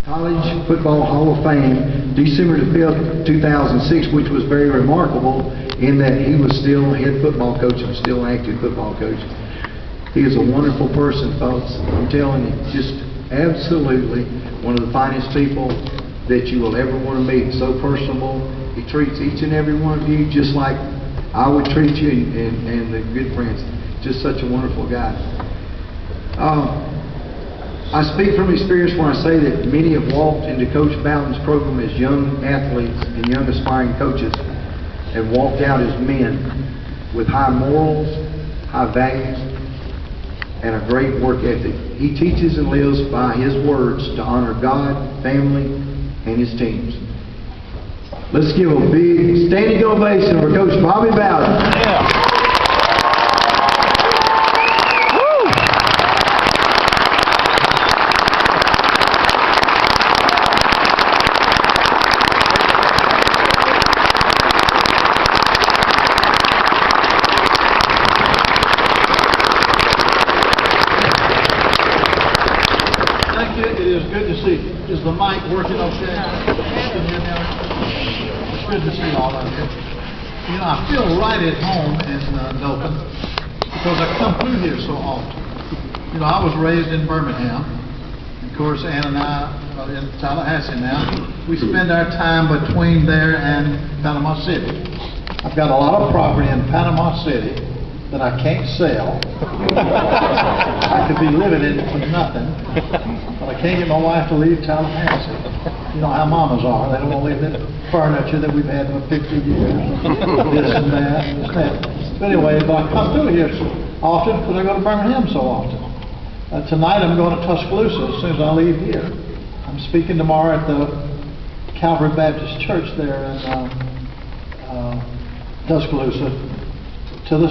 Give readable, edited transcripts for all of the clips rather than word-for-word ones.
College Football Hall of Fame, December the 5th, 2006, which was very remarkable in that he was still head football coach and still an active football coach. He is a wonderful person, folks. I'm telling you, just absolutely one of the finest people that you will ever want to meet. So personable. He treats each and every one of you just like I would treat you and the good friends. Just such a wonderful guy. I speak from experience when I say that many have walked into Coach Bowden's program as young athletes and young aspiring coaches and walked out as men with high morals, high values, and a great work ethic. He teaches and lives by his words to honor God, family, and his teams. Let's give a big standing ovation for Coach Bobby Bowden. Yeah. Is the mic working okay? It's good to see all of you. You know, I feel right at home in Dothan because I come through here so often. You know, I was raised in Birmingham. Of course, Ann and I are in Tallahassee now. We spend our time between there and Panama City. I've got a lot of property in Panama City that I can't sell. I could be living in it for nothing, but I can't get my wife to leave Tallahassee. You know how mamas are. They don't want to leave the furniture that we've had for 50 years. This and that. But anyway, but I come through here so often because I go to Birmingham so often. Tonight I'm going to Tuscaloosa as soon as I leave here. I'm speaking tomorrow at the Calvary Baptist Church there in Tuscaloosa. To the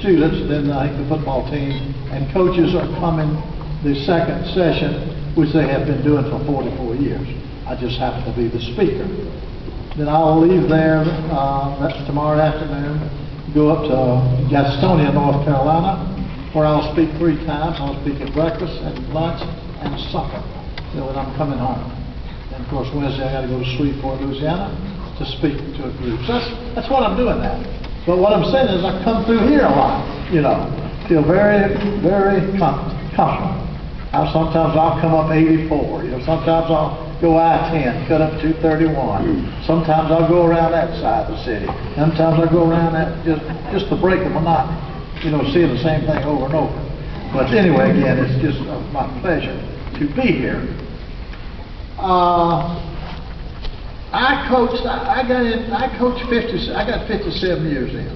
students, then I think the football team and coaches are coming the second session, which they have been doing for 44 years. I just happen to be the speaker. Then I'll leave there that's tomorrow afternoon, go up to Gastonia, North Carolina, where I'll speak 3 times. I'll speak at breakfast, and lunch, and supper, when I'm coming home. And of course, Wednesday I got to go to Shreveport, Louisiana, to speak to a group. So that's what I'm doing now. But what I'm saying is I come through here a lot, you know, feel very, very comfortable. Sometimes I'll come up 84, you know, sometimes I'll go I-10, cut up 231. Sometimes I'll go around that side of the city. Sometimes I'll go around that just to break the monotony, you know, seeing the same thing over and over. But anyway, again, it's just my pleasure to be here. I got 57 years in.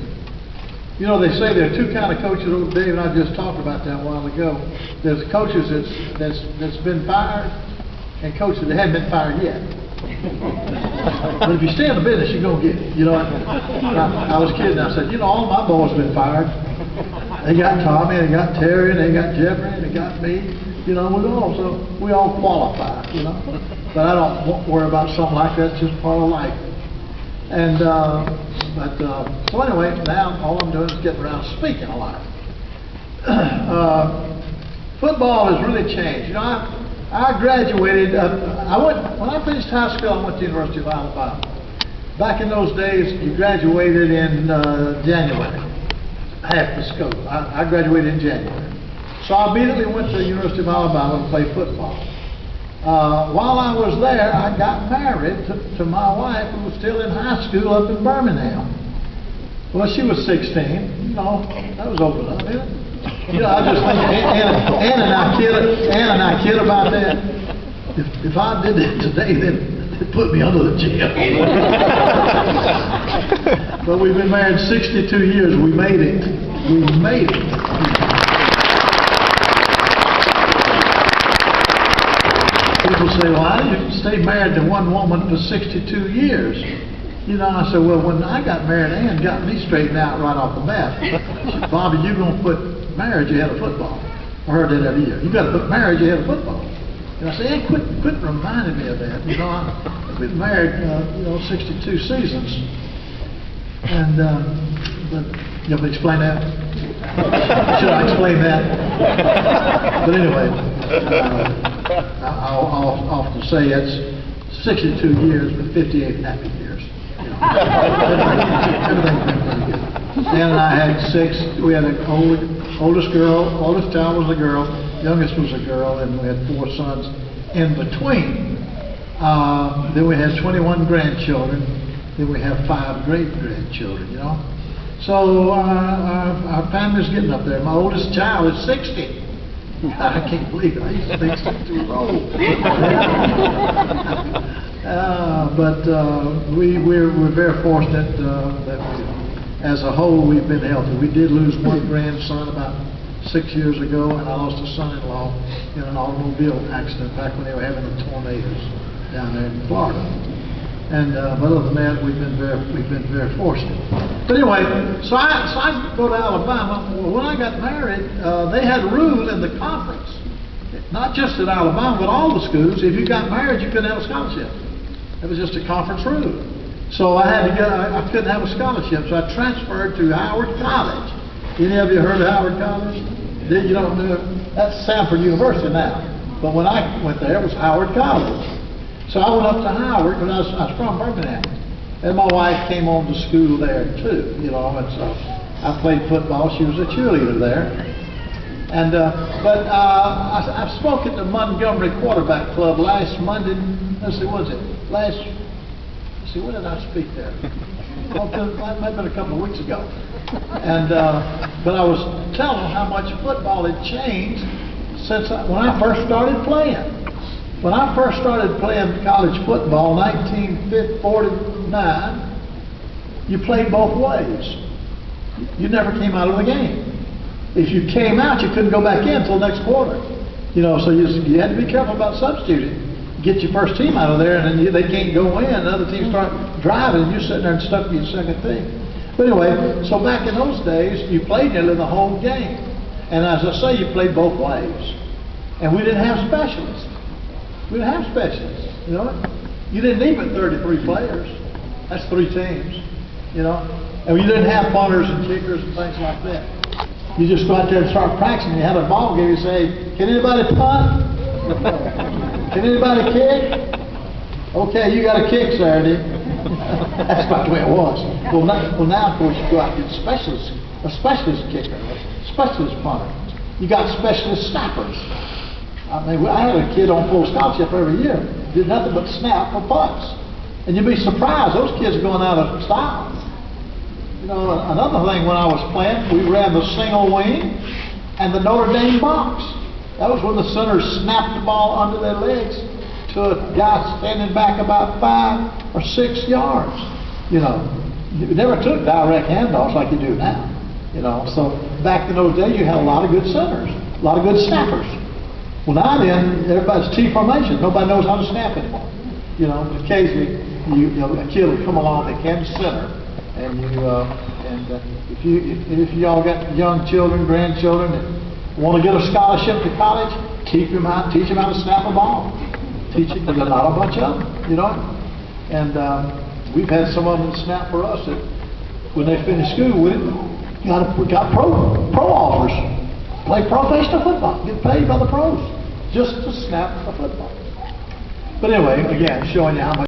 You know, they say there are 2 kind of coaches. Dave and I just talked about that a while ago. There's coaches that's been fired and coaches that haven't been fired yet. But if you stay in the business, you're going to get it. You know, I was kidding. I said, you know, all my boys have been fired. They got Tommy, they got Terry, they got Jeffrey, they got me. You know, we all qualify, you know. But I don't worry about something like that. It's just part of life. And, so anyway, now all I'm doing is getting around speaking a lot. Football has really changed. You know, I graduated, when I finished high school, I went to the University of Alabama. Back in those days, you graduated in January, half the school. I graduated in January. So I immediately went to the University of Alabama to play football. While I was there, I got married to my wife, who was still in high school up in Birmingham. Well, she was 16. You know, that was open up, isn't it? You know, I just think Ann and I kid about that. If I did it today, then they'd put me under the jail. But we've been married 62 years. We made it. We made it. People say, well, how did you stay married to one woman for 62 years? You know, I said, well, when I got married, Ann got me straightened out right off the bat. She said, Bobby, you're going to put marriage ahead of football. I heard that every year. You got to put marriage ahead of football. And I said, Ann, quit reminding me of that. You know, I've been married, 62 seasons. And, but you want me to explain that? Should I explain that? But anyway. I'll often say it's 62 years, but 58 happy years. You know. Everything's been pretty good. Dan and I had 6. We had an oldest child was a girl, youngest was a girl, and we had 4 sons in between. Then we had 21 grandchildren. Then we have 5 great-grandchildren, you know. So our family's getting up there. My oldest child is 60. I can't believe it. I used to think 60 was old. But we're very fortunate that as a whole we've been healthy. We did lose one grandson about 6 years ago, and I lost a son-in-law in an automobile accident back when they were having the tornadoes down there in Florida. And but other than that, we've been very fortunate. But anyway, so I go to Alabama. Well, when I got married, they had a rule in the conference, not just at Alabama, but all the schools. If you got married, you couldn't have a scholarship. It was just a conference rule. So I couldn't have a scholarship, so I transferred to Howard College. Any of you heard of Howard College? You don't know? That's Sanford University now. But when I went there, it was Howard College. So I went up to Howard, because I was from Birmingham. And my wife came on to school there too, you know, and so I played football. She was a cheerleader there. And I spoke at the Montgomery Quarterback Club last Monday. Let's see, what was it? When did I speak there? Well, it might have been a couple of weeks ago. And but I was telling them how much football had changed since when I first started playing. When I first started playing college football in 1949, you played both ways. You never came out of the game. If you came out, you couldn't go back in until next quarter. You know, so you had to be careful about substituting. Get your first team out of there, and then they can't go in. And other teams start driving, and you're sitting there and stuck with your second team. But anyway, so back in those days, you played nearly the whole game. And as I say, you played both ways. And we didn't have specialists. We didn't have specialists, you know. You didn't need but 33 players. That's 3 teams, you know. And you didn't have punters and kickers and things like that. You just go out there and start practicing. You had a ball game, you say, can anybody punt? Can anybody kick? Okay, you got to kick Saturday. That's about the way it was. Well, now of course, you go out and get a specialist kicker, a specialist punter. You got specialist snappers. I mean, I had a kid on full scholarship every year. Did nothing but snap for punts. And you'd be surprised, those kids are going out of style. You know, another thing when I was playing, we ran the single wing and the Notre Dame box. That was when the centers snapped the ball under their legs to a guy standing back about 5 or 6 yards. You know, you never took direct handoffs like you do now. You know, so back in those days, you had a lot of good centers, a lot of good snappers. Well, now then, everybody's T formation. Nobody knows how to snap anymore. You know, occasionally, you know, a kid will come along that can center, and if y'all got young children, grandchildren that want to get a scholarship to college, teach them how to snap a ball. Teach them. There's not a bunch of them, you know. And we've had some of them that snap for us that when they finish school, we got pro offers. Play professional football, get paid by the pros, just to snap a football. But anyway, again, showing you how much